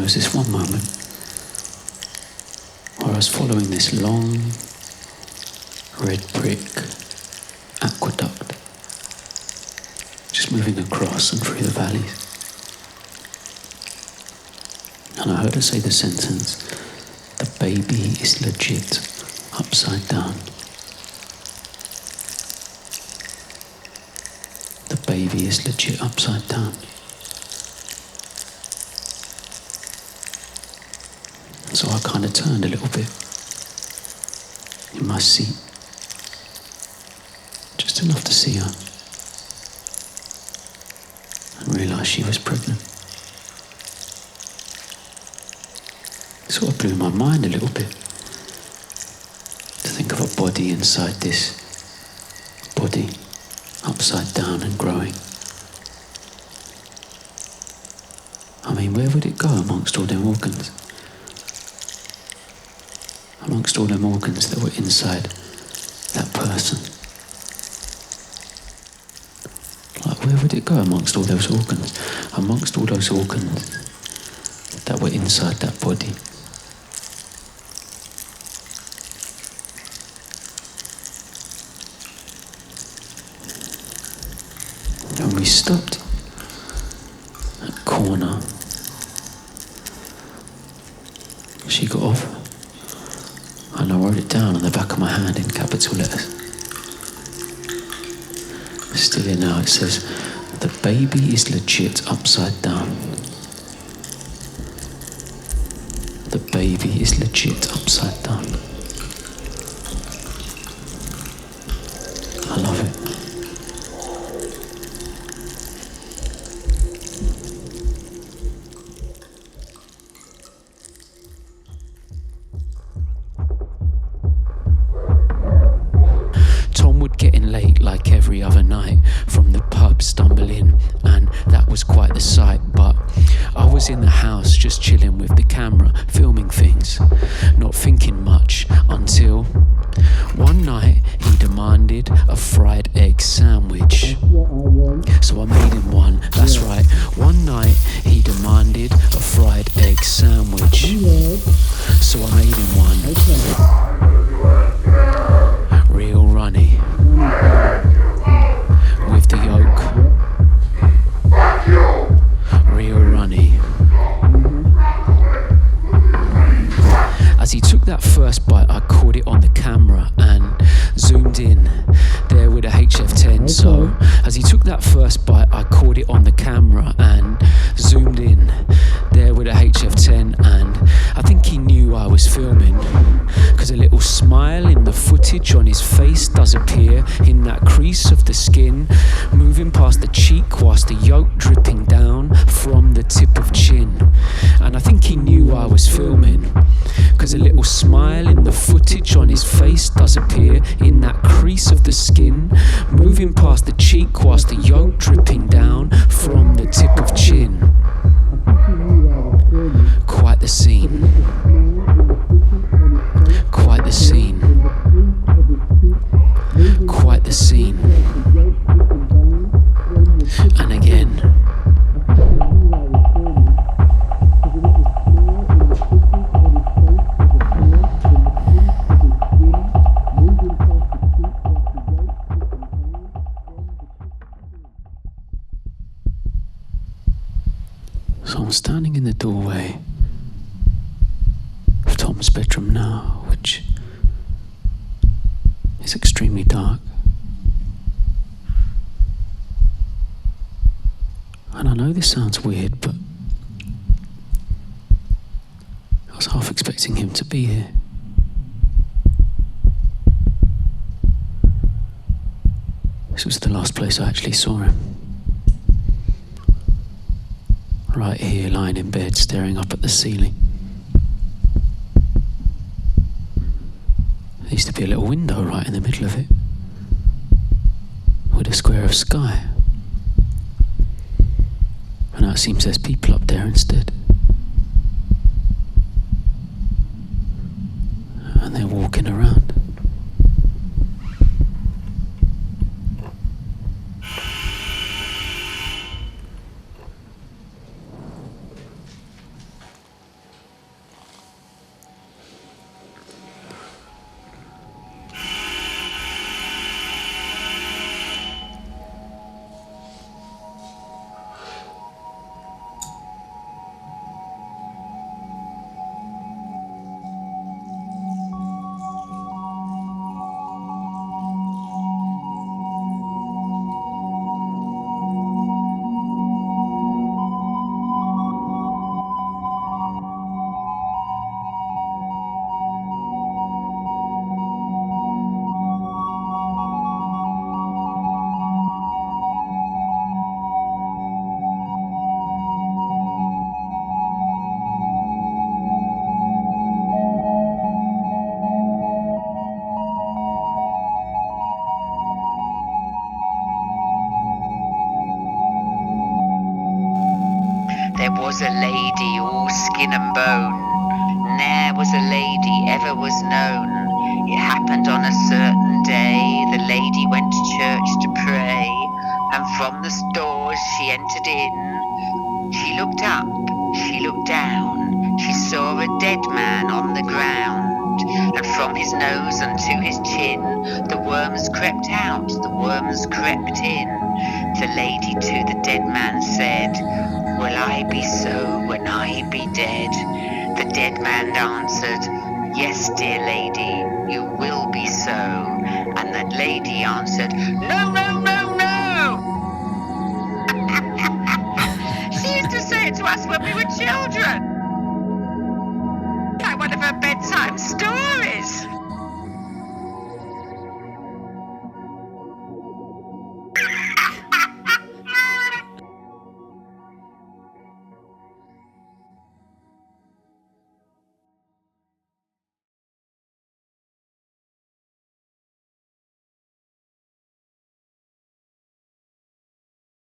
was this one moment where I was following this long red brick aqueduct, just moving across and through the valleys. And I heard her say the sentence, "The baby is legit upside down." The baby is legit upside down. So I kind of turned a little bit in my seat, just enough to see her, and realise she was pregnant. It sort of blew my mind a little bit to think of a body inside this body, upside down and growing. I mean, where would it go amongst all them organs? Amongst all them organs that were inside that person. Like, where would it go amongst all those organs? Amongst all those organs that were inside that body. And we stopped at the corner. She got off, and I wrote it down on the back of my hand in capital letters. Still here now, it says, "The baby is legit upside down." The baby is legit upside down. I love it. Like every other night, from the pub stumble in, and that was quite the sight. But I was in the house just chilling with the camera, filming things, not thinking much, until one night he demanded a fried egg sandwich. So I made him one, that's right. One night he demanded a fried egg sandwich. So I made him one. Real runny. With the yolk. Real runny. As he took that first bite, I caught it on the camera and zoomed in there with a HF10. So as he took that first bite, I caught it on the camera and zoomed in there with a HF10, and I think he knew I was filming, cause a little smile in the footage on his face does appear in that crease of the skin, moving past the cheek whilst the yolk dripping down from the tip of chin. And I think he knew I was filming, cause a little smile in the footage on his face does appear in that crease of the skin, moving past the cheek whilst the yolk dripping down from the tip of chin. Quite the scene. Quite the scene. Quite the scene. And again. So I'm standing in the doorway of Tom's bedroom now, which is extremely dark. And I know this sounds weird, but I was half expecting him to be here. This was the last place I actually saw him. Right here, lying in bed, staring up at the ceiling. There used to be a little window right in the middle of it, with a square of sky. And now it seems there's people up there instead. And they're walking around. There was a lady all skin and bone. Ne'er was a lady ever was known. It happened on a certain day. The lady went to church to pray, and from the stores she entered in. She looked up, she looked down. She saw a dead man on the ground, and from his nose unto his chin the worms crept out, the worms crept in. The lady to the dead man said, "Will I be so when I be dead?" The dead man answered, "Yes, dear lady, you will be so." And that lady answered, "No, no, no, no!" She used to say it to us when we were children, like one of her bedtime stories.